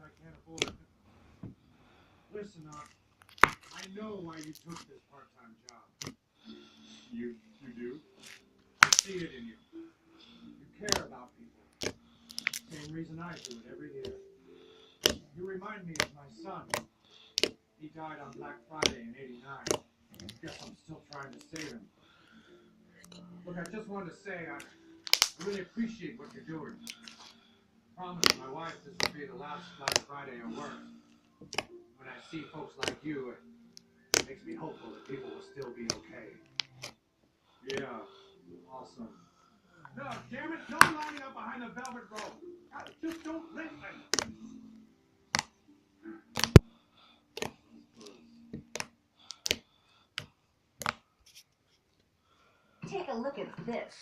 I can't afford it. Listen, I know why you took this part-time job. You do? I see it in you. You care about people. Same reason I do it every year. You remind me of my son. He died on Black Friday in '89. Guess I'm still trying to save him. Look, I just wanted to say I really appreciate what you're doing. I promised my wife this would be the last Black Friday I work. When I see folks like you, it makes me hopeful that people will still be okay. Yeah, awesome. No, damn it, no lining up behind the velvet rope. Just don't listen. Take a look at this.